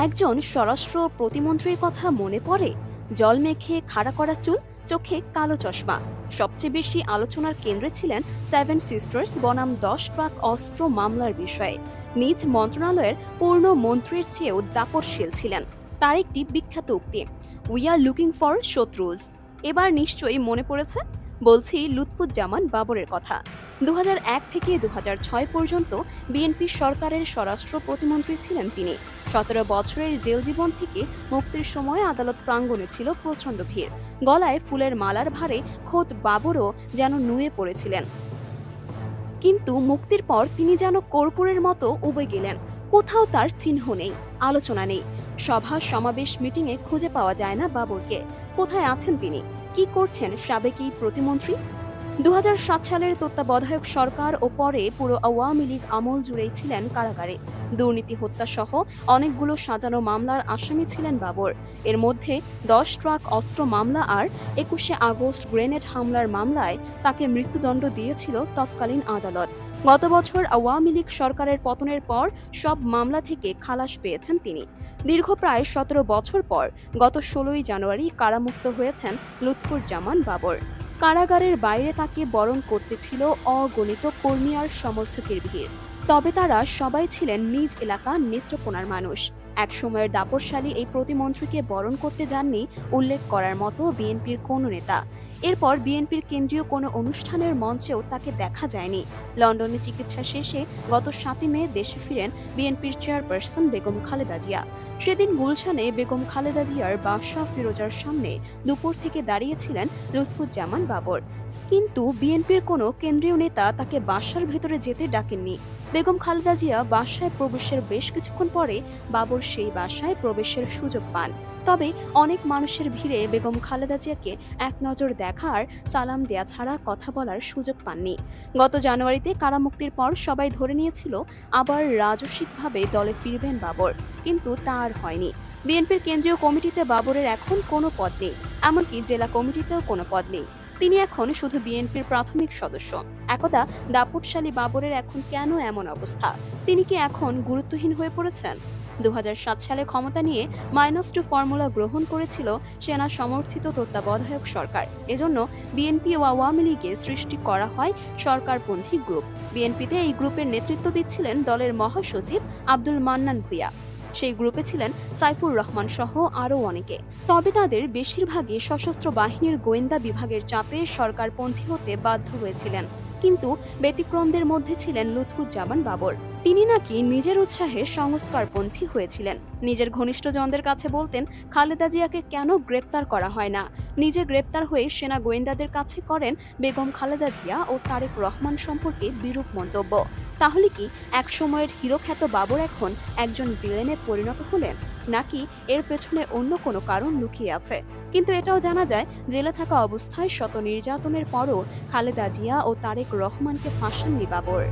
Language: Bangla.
একজন স্বরাষ্ট্র প্রতিমন্ত্রীর কথা মনে পড়ে। জল মেখে খাড়া করা চুল, চোখে কালো চশমা। সবচেয়ে বেশি আলোচনার কেন্দ্রে ছিলেন সেভেন সিস্টার্স বনাম 10 ট্রাক অস্ত্র মামলার বিষয়ে। নিজ মন্ত্রণালয়ের পূর্ণ মন্ত্রীর চেয়েও দাপটশীল ছিলেন। তার একটি বিখ্যাত উক্তি, উই আর লুকিং ফর শত্রুজ। এবার নিশ্চয়ই মনে পড়েছে, বলছি লুৎফুজ্জামান বাবরের কথা। 2001 থেকে 2006 পর্যন্ত বিএনপি সরকারের স্বরাষ্ট্র প্রতিমন্ত্রী ছিলেন তিনি। 17 বছরের জেল জীবন থেকে মুক্তির সময় আদালত প্রাঙ্গণে ছিল প্রচণ্ড ভিড়। গলায় ফুলের মালার ভারে খোদ বাবরও যেন নুয়ে পড়েছিলেন। কিন্তু মুক্তির পর তিনি যেন কর্পূরের মতো উবে গেলেন। কোথাও তার চিহ্ন নেই, আলোচনা নেই। সভা সমাবেশ মিটিংয়ে খুঁজে পাওয়া যায় না বাবরকে। কোথায় আছেন তিনি? কি করছেন সাবেক এই প্রতিমন্ত্রী? 2007 সালের তত্ত্বাবধায়ক সরকার ও পরে পুরো আওয়ামী লীগ আমল জুড়েই ছিলেন কারাগারে। দুর্নীতি হত্যা সহ অনেকগুলো সাজানো মামলার আসামি ছিলেন বাবর। এর মধ্যে 10 ট্রাক অস্ত্র মামলা আর 21শে আগস্ট গ্রেনেড হামলার মামলায় তাকে মৃত্যুদণ্ড দিয়েছিল তৎকালীন আদালত। গত বছর আওয়ামী লীগ সরকারের পতনের পর সব মামলা থেকে খালাস পেয়েছেন তিনি। দীর্ঘ প্রায় 17 বছর পর গত 16ই জানুয়ারি কারামুক্ত হয়েছেন লুৎফুজ্জামান বাবর। কারাগারের বাইরে তাকে বরণ করতেছিল অগণিত কর্মী আর সমর্থকের ভিড়। তবে তারা সবাই ছিলেন নিজ এলাকা নেত্রকোনার মানুষ। একসময়ের দাপটশালী এই প্রতিমন্ত্রীকে বরণ করতে যাননি উল্লেখ করার মতো বিএনপির কোনো নেতা। এরপর বিএনপির কেন্দ্রীয় কোনো অনুষ্ঠানের মঞ্চেও তাকে দেখা যায়নি। লন্ডনে চিকিৎসা শেষে গত 7 মে দেশে ফিরেন বিএনপির চেয়ারপারসন বেগম খালেদা জিয়া। সেদিন গুলশানে বেগম খালেদা জিয়ার বাসা ফিরোজার সামনে দুপুর থেকে দাঁড়িয়েছিলেন লুৎফুজ্জামান বাবর। কিন্তু বিএনপির কোনো কেন্দ্রীয় নেতা তাকে বাসার ভেতরে যেতে ডাকেননি। বেগম খালেদা জিয়া বাসায় প্রবেশের বেশ কিছুক্ষণ পরে বাবর সেই বাসায় প্রবেশের সুযোগ পান। তবে অনেক মানুষের ভিড়ে বেগম খালেদা জিয়াকে এক নজর দেখার, সালাম দেয়া ছাড়া কথা বলার সুযোগ পাননি। গত জানুয়ারিতে কারামুক্তির পর সবাই ধরে নিয়েছিল আবার রাজস্বিকভাবে দলে ফিরবেন বাবর, কিন্তু তা আর হয়নি। বিএনপির কেন্দ্রীয় কমিটিতে বাবরের এখন কোনো পদ নেই, এমনকি জেলা কমিটিতেও কোনো পদ নেই। তিনি এখন শুধু বিএনপির প্রাথমিক সদস্য। একদা দাপটশালী বাবরের এখন কেন এমন অবস্থা? তিনি কি এখন গুরুত্বহীন হয়ে পড়েছেন? 2007 সালে ক্ষমতা নিয়ে -2 ফর্মুলা গ্রহণ করেছিল সেনা সমর্থিত তত্ত্বাবধায়ক সরকার। এজন্য বিএনপি ও আওয়ামী লীগে সৃষ্টি করা হয় সরকারপন্থী গ্রুপ। বিএনপিতে এই গ্রুপের নেতৃত্ব দিচ্ছিলেন দলের মহাসচিব আব্দুল মান্নান ভূঁইয়া। সেই গ্রুপে ছিলেন সাইফুর রহমান সহ আরও অনেকে। তবে তাদের বেশিরভাগই সশস্ত্র বাহিনীর গোয়েন্দা বিভাগের চাপে সরকারপন্থী হতে বাধ্য হয়েছিলেন। কিন্তু ব্যতিক্রমদের মধ্যে ছিলেন লুৎফুজ্জামান বাবর। তিনি নাকি নিজের উৎসাহে সংস্কারপন্থী হয়েছিলেন। নিজের ঘনিষ্ঠজনদের কাছে বলতেন, খালেদা জিয়াকে কেন গ্রেপ্তার করা হয় না। নিজে গ্রেপ্তার হয়ে সেনা গোয়েন্দাদের কাছে করেন বেগম খালেদা জিয়া ও তারেক রহমান সম্পর্কে বিরূপ মন্তব্য। তাহলে কি একসময়ের হিরোখ্যাত বাবর এখন একজন ভিলেনে পরিণত হলেন, নাকি এর পেছনে অন্য কোনো কারণ লুকিয়ে আছে? কিন্তু এটাও জানা যায়, জেলে থাকা অবস্থায় শত নির্যাতনের পরও খালেদা জিয়া ও তারেক রহমানকে ফাঁসাননি বাবর।